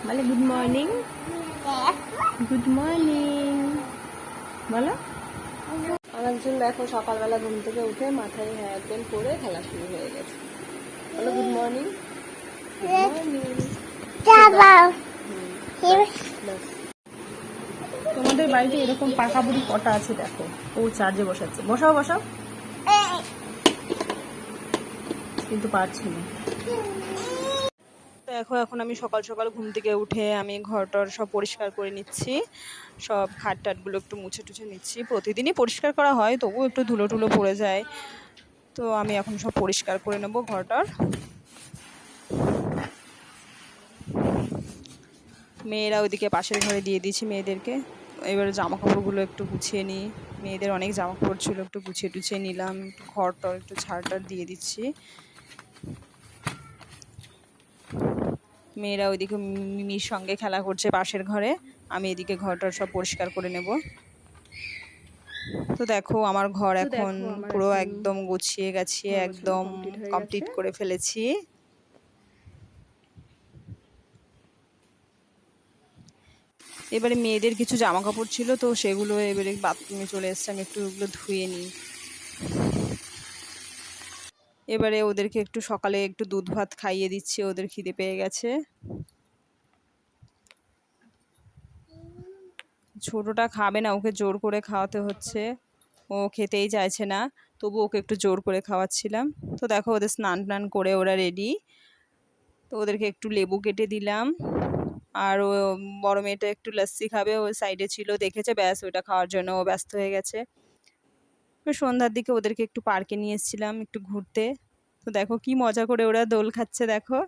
বলে good morning. Good morning বলো। আরেকজন দেখো সকালবেলা ঘুম থেকে উঠে মাথায় হেয়ার তেল পরে খেলা শুরু হয়ে গেছে। বলো গুড মর্নিং। তোমাদের বাড়িতে এরকম পাকা বুড়ি কটা আছে দেখো। ও চার্জে বসাচ্ছে। বসাও বসাও, কিন্তু পারছি না। দেখো এখন আমি সকাল সকাল ঘুম থেকে উঠে আমি ঘরটর সব পরিষ্কার করে নিচ্ছি। সব খাট টাটগুলো একটু মুছে টুছে নিচ্ছি। প্রতিদিনই পরিষ্কার করা হয়, তবুও একটু ধুলো টুলো পড়ে যায়, তো আমি এখন সব পরিষ্কার করে নেব ঘরটার। মেয়েরা ওইদিকে পাশের ঘরে দিয়ে দিয়েছি মেয়েদেরকে। এবারে জামা কাপড়গুলো একটু গুছিয়ে নিই। মেয়েদের অনেক জামা কাপড় ছিল, একটু গুছিয়ে টুছিয়ে নিলাম। ঘরটার একটু ঝাড়টার দিয়ে দিচ্ছি। মেয়েরা ওইদিকে মিমির সঙ্গে খেলা করছে পাশের ঘরে, আমি এদিকে ঘরটার সব পরিষ্কার করে নেব। তো দেখো আমার ঘর এখন পুরো একদম গুছিয়ে গাছিয়ে একদম কমপ্লিট করে ফেলেছি। এবারে মেয়েদের কিছু জামা কাপড় ছিল, তো সেগুলো এবারে বাথরুমে চলে এসছে, আমি একটু ওগুলো ধুয়ে নিই। এবারে ওদেরকে একটু সকালে একটু দুধ ভাত খাইয়ে দিচ্ছি, ওদের খিদে পেয়ে গেছে। ছোটটা খাবে না, ওকে জোর করে খাওয়াতে হচ্ছে। ও খেতেই চাইছে না, তবু ওকে একটু জোর করে খাওয়াচ্ছিলাম। তো দেখো ওদের স্নান টান করে ওরা রেডি। তো ওদেরকে একটু লেবু কেটে দিলাম। আর ও বড় মেয়েটা একটু লস্যি খাবে, ও সাইডে ছিল দেখেছে, ব্যাস ওইটা খাওয়ার জন্য ও ব্যস্ত হয়ে গেছে। সন্ধ্যার দিকে ওদেরকে একটু পার্কে নিয়ে এসেছিলাম একটু ঘুরতে। তো দেখো কি মজা করে ওরা দোল খাচ্ছে দেখো।